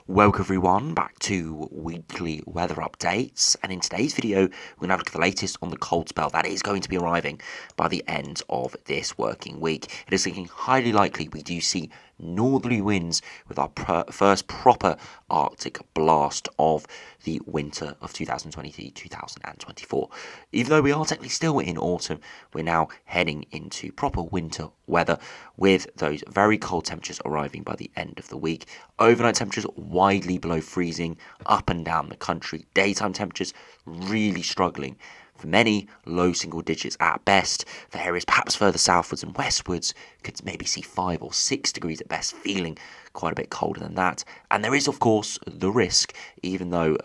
Welcome everyone back to weekly weather updates, and in today's video we're going to have a look at the latest on the cold spell that is going to be arriving by the end of this working week. It is looking highly likely we do see northerly winds with our first proper Arctic blast of the winter of 2023-2024. Even though we are technically still in autumn, we're now heading into proper winter weather with those very cold temperatures arriving by the end of the week. Overnight temperatures widely below freezing up and down the country. Daytime temperatures really struggling. For many, low single digits at best. For areas perhaps further southwards and westwards, could maybe see 5 or 6 degrees at best, feeling quite a bit colder than that. And there is, of course, the risk, even though,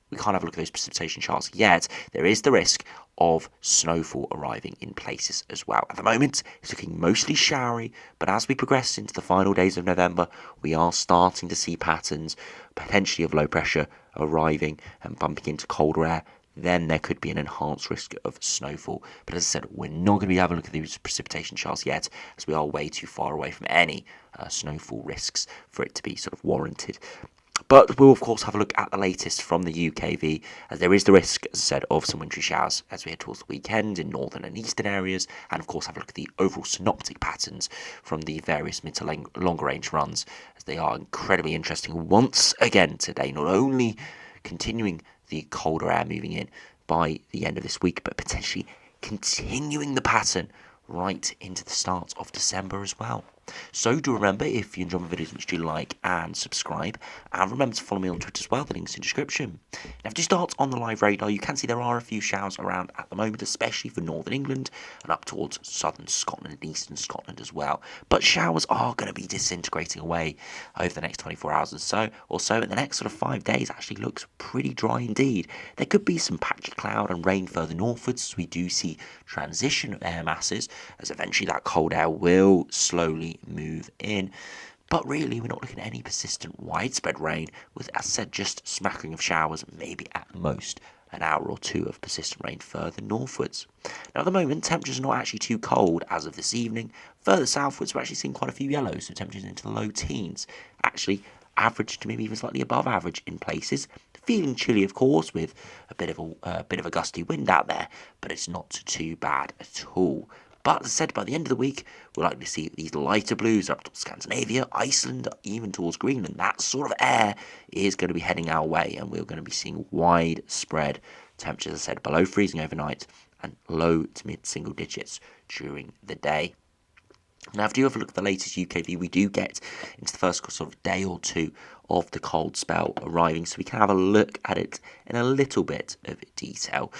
we can't have a look at those precipitation charts yet, there is the risk of snowfall arriving in places as well. At the moment, it's looking mostly showery, but as we progress into the final days of November, we are starting to see patterns, potentially of low pressure, arriving and bumping into colder air. Then there could be an enhanced risk of snowfall. But as I said, we're not going to be having a look at these precipitation charts yet, as we are way too far away from any snowfall risks for it to be sort of warranted. But we'll, of course, have a look at the latest from the UKV, as there is the risk, as I said, of some wintry showers as we head towards the weekend in northern and eastern areas, and, of course, have a look at the overall synoptic patterns from the various mid to longer range runs, as they are incredibly interesting once again today, not only continuing the colder air moving in by the end of this week, but potentially continuing the pattern right into the start of December as well. So do remember, if you enjoy my videos, make sure you like and subscribe, and remember to follow me on Twitter as well, the link's in the description. Now, if you start on the live radar, you can see there are a few showers around at the moment, especially for northern England and up towards southern Scotland and eastern Scotland as well. But showers are going to be disintegrating away over the next 24 hours or so, and the next sort of 5 days actually looks pretty dry indeed. There could be some patchy cloud and rain further northwards, as we do see transition of air masses, as eventually that cold air will slowly move in. But really, we're not looking at any persistent widespread rain, with, as I said, just smattering of showers, maybe at most an hour or two of persistent rain further northwards. Now, at the moment, temperatures are not actually too cold as of this evening. Further southwards, we're actually seeing quite a few yellows, so temperatures into the low teens. Actually, average to maybe even slightly above average in places. Feeling chilly, of course, with a bit of a gusty wind out there, but it's not too bad at all. But as I said, by the end of the week, we're likely to see these lighter blues up to Scandinavia, Iceland, even towards Greenland. That sort of air is going to be heading our way, and we're going to be seeing widespread temperatures, as I said, below freezing overnight and low to mid single digits during the day. Now, if you have a look at the latest UKV, we do get into the first sort of day or two of the cold spell arriving, so we can have a look at it in a little bit of detail.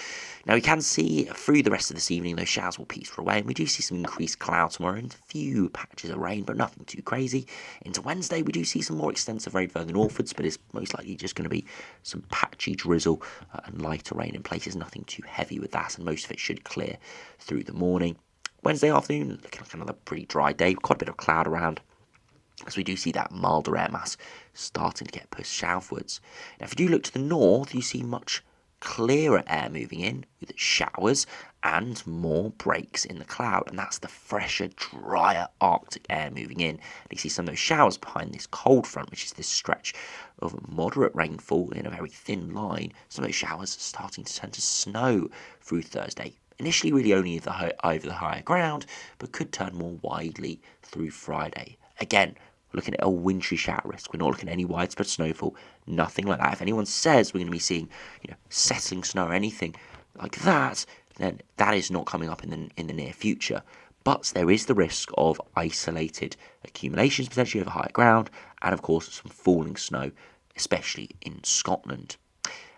Now, we can see through the rest of this evening, those showers will peter away, and we do see some increased cloud tomorrow and a few patches of rain, but nothing too crazy. Into Wednesday, we do see some more extensive rain further northwards, but it's most likely just going to be some patchy drizzle and lighter rain in places, nothing too heavy with that, and most of it should clear through the morning. Wednesday afternoon, looking like another pretty dry day, quite a bit of cloud around, as we do see that milder air mass starting to get pushed southwards. Now, if you do look to the north, you see much clearer air moving in with showers and more breaks in the cloud, and that's the fresher, drier Arctic air moving in. And you see some of those showers behind this cold front, which is this stretch of moderate rainfall in a very thin line. Some of those showers are starting to turn to snow through Thursday. Initially really only over the higher ground, but could turn more widely through Friday. Again, we're looking at a wintry shower risk. We're not looking at any widespread snowfall, nothing like that. If anyone says we're going to be seeing, settling snow or anything like that, then that is not coming up in the near future. But there is the risk of isolated accumulations, potentially over higher ground, and of course some falling snow, especially in Scotland.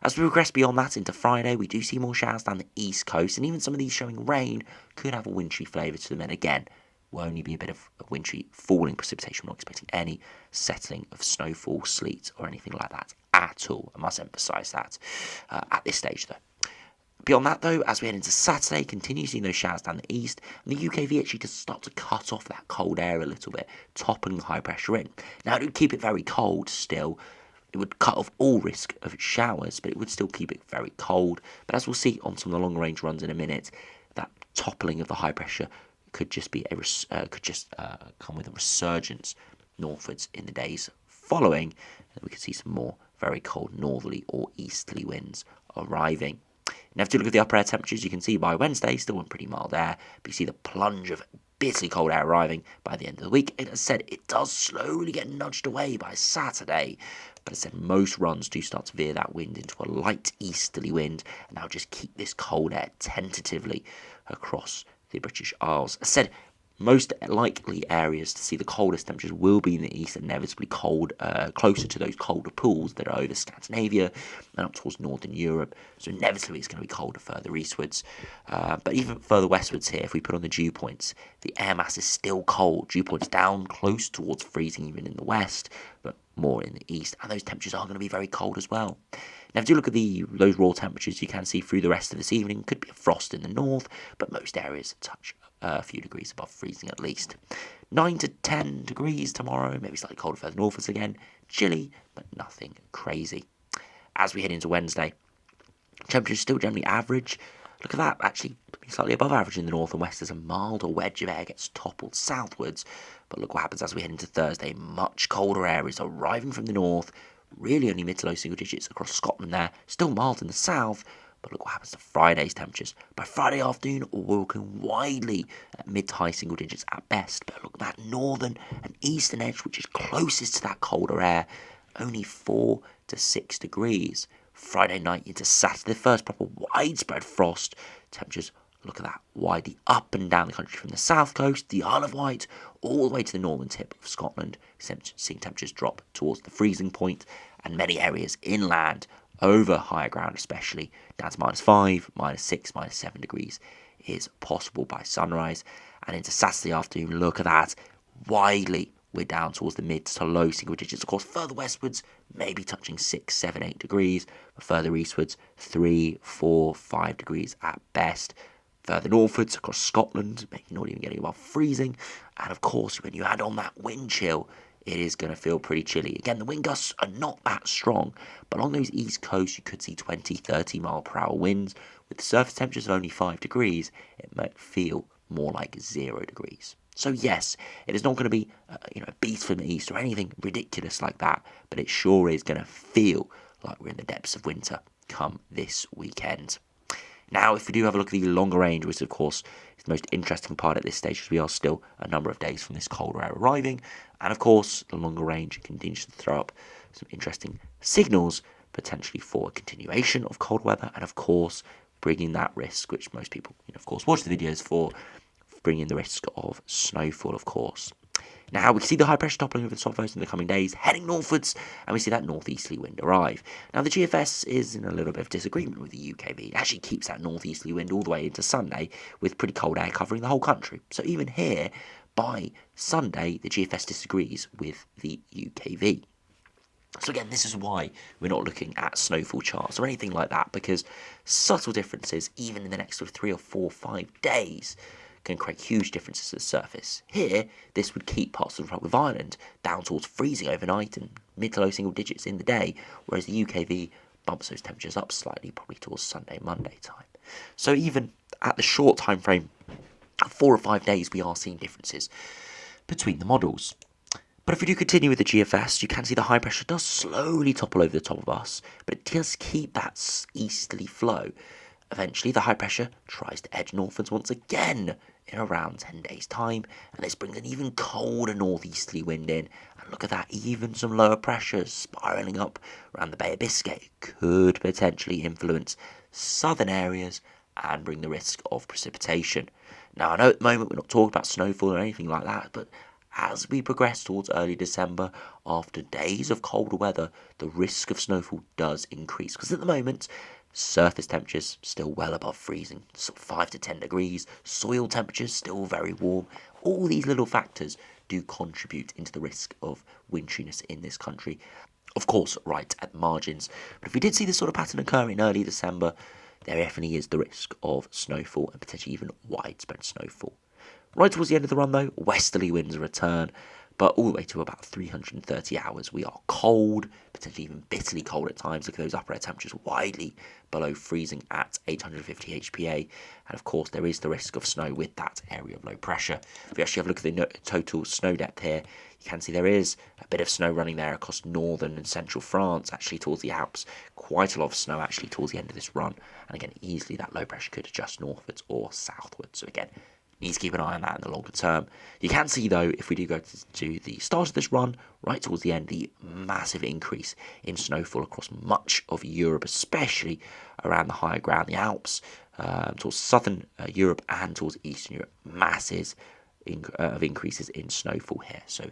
As we progress beyond that into Friday, we do see more showers down the east coast, and even some of these showing rain could have a wintry flavour to them. And again, will only be a bit of wintry falling precipitation. We're not expecting any settling of snowfall, sleet, or anything like that at all. I must emphasise that at this stage, though. Beyond that, though, as we head into Saturday, continue seeing those showers down the east, and the UKV actually does start to cut off that cold air a little bit, topping the high pressure in. Now, it would keep it very cold still. It would cut off all risk of showers, but it would still keep it very cold. But as we'll see on some of the long range runs in a minute, that toppling of the high pressure could just be come with a resurgence northwards in the days following, and we can see some more very cold northerly or easterly winds arriving. Now, if you look at the upper air temperatures, you can see by Wednesday, still in pretty mild air, but you see the plunge of bitterly cold air arriving by the end of the week. And as I said, it does slowly get nudged away by Saturday. But as I said, most runs do start to veer that wind into a light easterly wind, and that'll just keep this cold air tentatively across the British Isles. As I said, most likely areas to see the coldest temperatures will be in the east, inevitably cold, closer to those colder pools that are over Scandinavia and up towards northern Europe. So inevitably it's going to be colder further eastwards. But even further westwards here, if we put on the dew points, the air mass is still cold. Dew points down close towards freezing even in the west, but more in the east. And those temperatures are going to be very cold as well. Now, if you look at those raw temperatures, you can see through the rest of this evening, could be a frost in the north, but most areas touch a few degrees above freezing at least. 9 to 10 degrees tomorrow, maybe slightly colder further northwards again. Chilly, but nothing crazy. As we head into Wednesday, temperatures still generally average. Look at that, actually slightly above average in the north and west as a milder wedge of air gets toppled southwards. But look what happens as we head into Thursday. Much colder air is arriving from the north, really only mid to low single digits across Scotland there. Still mild in the south, but look what happens to Friday's temperatures. By Friday afternoon, we're looking widely at mid to high single digits at best. But look at that northern and eastern edge, which is closest to that colder air, only 4 to 6 degrees. Friday night into Saturday, the first proper widespread frost. Temperatures, look at that, widely up and down the country from the south coast, the Isle of Wight, all the way to the northern tip of Scotland, seeing temperatures drop towards the freezing point, and many areas inland, over higher ground especially, down to -5, -6, -7 degrees is possible by sunrise. And into Saturday afternoon, look at that, widely we're down towards the mid to low single digits. Of course, further westwards, maybe touching 6, 7, 8 degrees, but further eastwards, 3, 4, 5 degrees at best. Further northwards across Scotland, maybe not even getting above freezing. And of course, when you add on that wind chill, it is going to feel pretty chilly. Again, the wind gusts are not that strong, but along those east coasts, you could see 20, 30 mile per hour winds. With surface temperatures of only 5 degrees, it might feel more like 0 degrees. So yes, it is not going to be a beast from the east or anything ridiculous like that, but it sure is going to feel like we're in the depths of winter come this weekend. Now, if we do have a look at the longer range, which of course is the most interesting part at this stage, because we are still a number of days from this colder air arriving, and of course the longer range continues to throw up some interesting signals potentially for a continuation of cold weather, and of course bringing that risk, which most people of course watch the videos for, bringing the risk of snowfall, of course. Now, we can see the high pressure toppling over the top of us in the coming days, heading northwards, and we see that northeasterly wind arrive. Now, the GFS is in a little bit of disagreement with the UKV. It actually keeps that northeasterly wind all the way into Sunday, with pretty cold air covering the whole country. So even here, by Sunday, the GFS disagrees with the UKV. So again, this is why we're not looking at snowfall charts or anything like that, because subtle differences, even in the next 3 or 4, 5 days, can create huge differences to the surface. Here, this would keep parts of the Republic of Ireland down towards freezing overnight and mid to low single digits in the day, whereas the UKV bumps those temperatures up slightly, probably towards Sunday, Monday time. So even at the short time frame, 4 or 5 days, we are seeing differences between the models. But if we do continue with the GFS, you can see the high pressure does slowly topple over the top of us, but it does keep that easterly flow. Eventually, the high pressure tries to edge northwards once again in around 10 days' time, and this brings an even colder northeasterly wind in. And look at that, even some lower pressures spiralling up around the Bay of Biscay could potentially influence southern areas and bring the risk of precipitation. Now, I know at the moment we're not talking about snowfall or anything like that, but as we progress towards early December, after days of colder weather, the risk of snowfall does increase. Because at the moment, surface temperatures still well above freezing, sort of 5 to 10 degrees, soil temperatures still very warm. All these little factors do contribute into the risk of winteriness in this country. Of course, right at the margins. But if we did see this sort of pattern occur in early December, there definitely is the risk of snowfall and potentially even widespread snowfall. Right towards the end of the run, though, westerly winds return, but all the way to about 330 hours, we are cold, potentially even bitterly cold at times. Look at those upper air temperatures widely below freezing at 850 HPA. And of course, there is the risk of snow with that area of low pressure. If we actually have a look at the total snow depth here, you can see there is a bit of snow running there across northern and central France, actually towards the Alps. Quite a lot of snow actually towards the end of this run. And again, easily that low pressure could adjust northwards or southwards. So again, need to keep an eye on that in the longer term. You can see, though, if we do go to the start of this run, right towards the end, the massive increase in snowfall across much of Europe, especially around the higher ground, the Alps, towards southern Europe and towards Eastern Europe. Masses of increases in snowfall here. So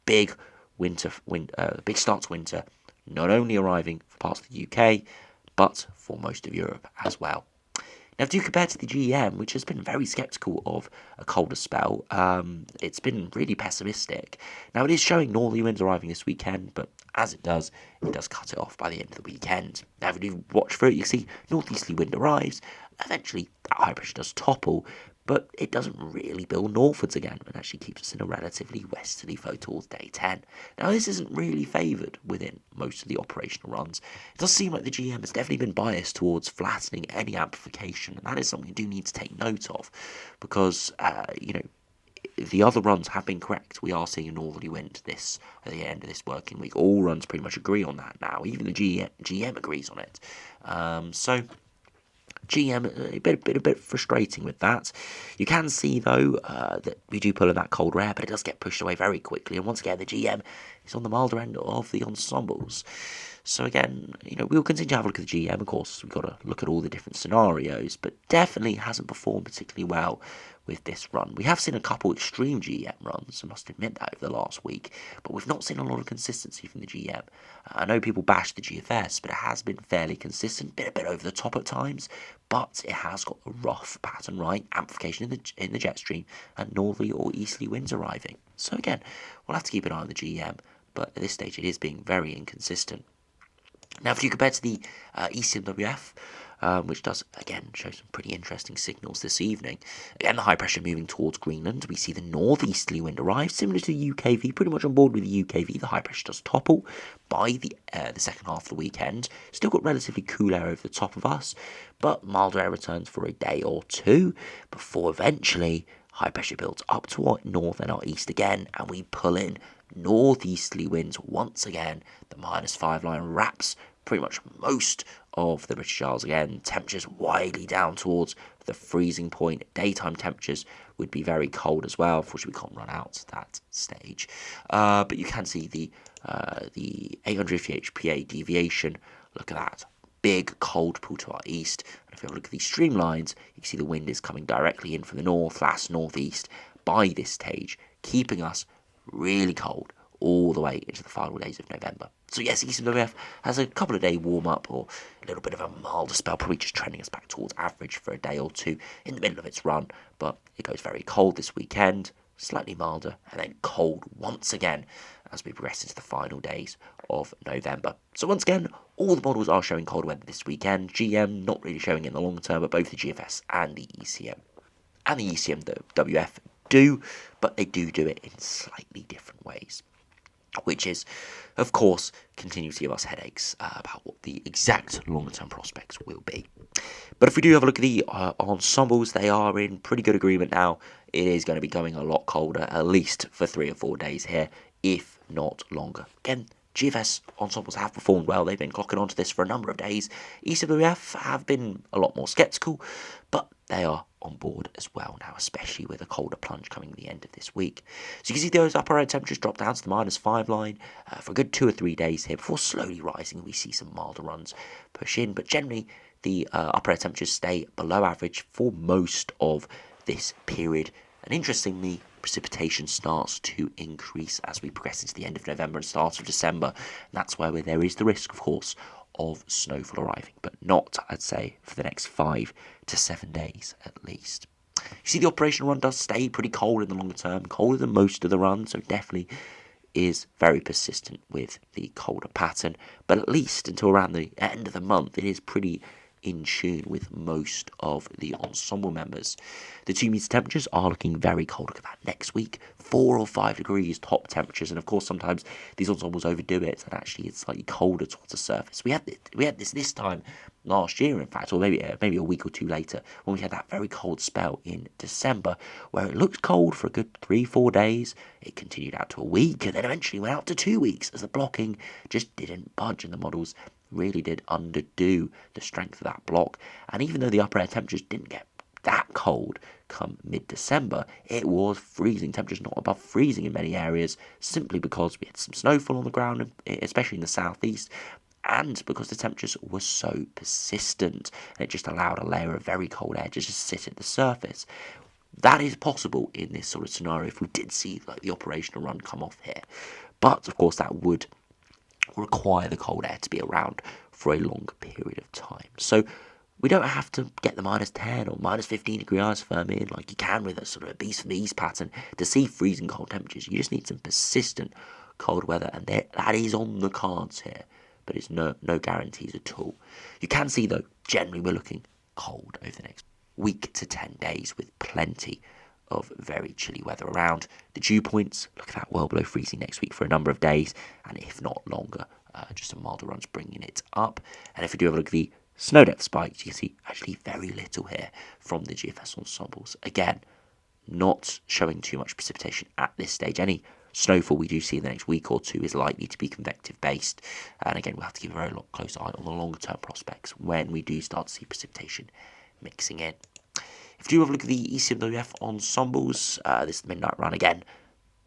big big start to winter, not only arriving for parts of the UK, but for most of Europe as well. Now, if you compare to the GEM, which has been very sceptical of a colder spell, it's been really pessimistic. Now, it is showing northerly winds arriving this weekend, but as it does cut it off by the end of the weekend. Now, if you watch for it, you see northeasterly wind arrives. Eventually, that high pressure does topple, but it doesn't really build northwards again and actually keeps us in a relatively westerly flow towards day 10. Now, this isn't really favoured within most of the operational runs. It does seem like the GM has definitely been biased towards flattening any amplification, and that is something we do need to take note of because, the other runs have been correct. We are seeing a northerly wind at the end of this working week. All runs pretty much agree on that now. Even the GM agrees on it. So GM, a bit frustrating with that. You can see, though, that we do pull in that cold air, but it does get pushed away very quickly. And once again, the GM is on the milder end of the ensembles. So again, we'll continue to have a look at the GM. Of course, we've got to look at all the different scenarios, but definitely hasn't performed particularly well with this run. We have seen a couple extreme GM runs, I must admit that, over the last week, but we've not seen a lot of consistency from the GM. I know people bash the GFS, but it has been fairly consistent, a bit over the top at times, but it has got a rough pattern, right? Amplification in the jet stream and northerly or easterly winds arriving. So again, we'll have to keep an eye on the GM, but at this stage it is being very inconsistent. Now, if you compare to the ECMWF, which does, again, show some pretty interesting signals this evening. Again, the high pressure moving towards Greenland. We see the northeasterly wind arrive, similar to the UKV, pretty much on board with the UKV. The high pressure does topple by the second half of the weekend. Still got relatively cool air over the top of us, but milder air returns for a day or two before eventually high pressure builds up to our north and our east again, and we pull in northeasterly winds once again. The -5 line wraps pretty much most of the British Isles again. Temperatures widely down towards the freezing point. Daytime temperatures would be very cold as well. Unfortunately, we can't run out to that stage. But you can see the 850 HPA deviation. Look at that. Big cold pull to our east. And if you have a look at these streamlines, you can see the wind is coming directly in from the northeast by this stage, keeping us really cold all the way into the final days of November. So yes, ECMWF has a couple of day warm up or a little bit of a milder spell, probably just trending us back towards average for a day or two in the middle of its run, but it goes very cold this weekend, slightly milder, and then cold once again as we progress into the final days of November. So once again, all the models are showing cold weather this weekend. GM not really showing it in the long term, but both the GFS and the ECMWF do, but they do it in slightly different ways, which is, of course, continue to give us headaches about what the exact longer-term prospects will be. But if we do have a look at the ensembles, they are in pretty good agreement now. It is going to be going a lot colder, at least for 3 or 4 days here, if not longer. Again, GFS ensembles have performed well. They've been clocking onto this for a number of days. ECMWF have been a lot more sceptical, but they are on board as well now, especially with a colder plunge coming at the end of this week. So you can see those upper air temperatures drop down to the -5 line for a good 2 or 3 days here before slowly rising. We see some milder runs push in, but generally the upper air temperatures stay below average for most of this period. And interestingly, precipitation starts to increase as we progress into the end of November and start of December. And that's where there is the risk, of course, of snowfall arriving, but not, I'd say, for the next 5 to 7 days at least. You see the operational run does stay pretty cold in the longer term, colder than most of the runs, so definitely is very persistent with the colder pattern, but at least until around the end of the month, it is pretty in tune with most of the ensemble members. The 2 meter temperatures are looking very cold. Look at that next week, 4 or 5 degrees top temperatures, and of course sometimes these ensembles overdo it, and actually it's slightly colder towards the surface. We had this time last year, in fact, or maybe a week or two later, when we had that very cold spell in December, where it looked cold for a good 3-4 days. It continued out to a week, and then eventually went out to 2 weeks as the blocking just didn't budge, and the models really did underdo the strength of that block. And even though the upper air temperatures didn't get that cold come mid-December, it was freezing temperatures, not above freezing in many areas, simply because we had some snowfall on the ground, especially in the southeast, and because the temperatures were so persistent, and it just allowed a layer of very cold air to just sit at the surface. That is possible in this sort of scenario if we did see like the operational run come off here, but of course that would require the cold air to be around for a longer period of time. So we don't have to get the -10 or -15 degree isotherm in like you can with a sort of a beast from the east pattern to see freezing cold temperatures. You just need some persistent cold weather, and that is on the cards here, but it's no guarantees at all. You can see though, generally we're looking cold over the next week to 10 days with plenty of very chilly weather around. The dew points, look at that, well below freezing next week for a number of days, and if not longer, just a milder run's bringing it up. And if we do have a look at the snow depth spikes, you can see actually very little here from the GFS ensembles. Again, not showing too much precipitation at this stage. Any snowfall we do see in the next week or two is likely to be convective based, and again we'll have to keep a very close eye on the longer term prospects when we do start to see precipitation mixing in. If you do have a look at the ECMWF ensembles, this is the midnight run again.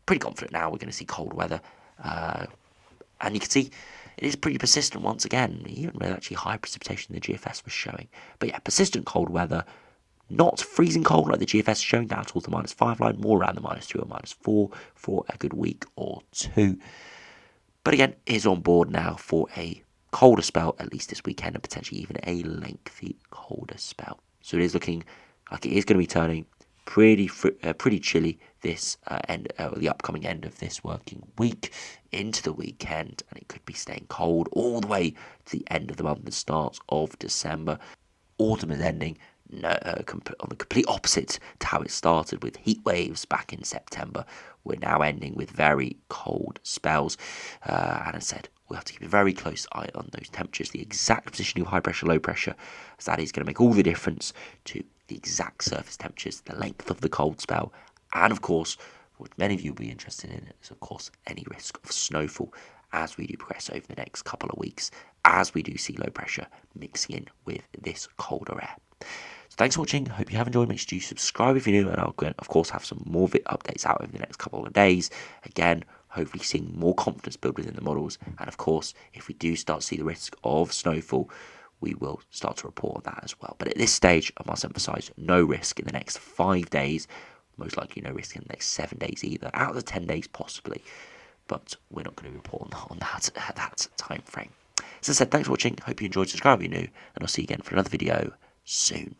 Pretty confident now we're going to see cold weather. And you can see it is pretty persistent once again, even with actually high precipitation the GFS was showing. But yeah, persistent cold weather, not freezing cold like the GFS is showing down towards the -5 line, more around the -3 or -4 for a good week or two. But again, is on board now for a colder spell, at least this weekend, and potentially even a lengthy colder spell. So it is looking like it is going to be turning pretty chilly this the upcoming end of this working week into the weekend, and it could be staying cold all the way to the end of the month, the start of December. Autumn is ending on the complete opposite to how it started, with heat waves back in September. We're now ending with very cold spells, and as I said, we'll have to keep a very close eye on those temperatures, the exact position of high pressure, low pressure, as that is going to make all the difference to the exact surface temperatures, the length of the cold spell, and of course, what many of you will be interested in is, of course, any risk of snowfall as we do progress over the next couple of weeks, as we do see low pressure mixing in with this colder air. So thanks for watching. Hope you have enjoyed. Make sure you subscribe if you're new, and I'll, of course, have some more updates out over the next couple of days. Again, hopefully seeing more confidence build within the models, and of course, if we do start to see the risk of snowfall, we will start to report on that as well. But at this stage, I must emphasise, no risk in the next 5 days, most likely no risk in the next 7 days either, out of the 10 days possibly, but we're not going to report on that at that time frame. As I said, thanks for watching, hope you enjoyed, subscribe if you're new, and I'll see you again for another video soon.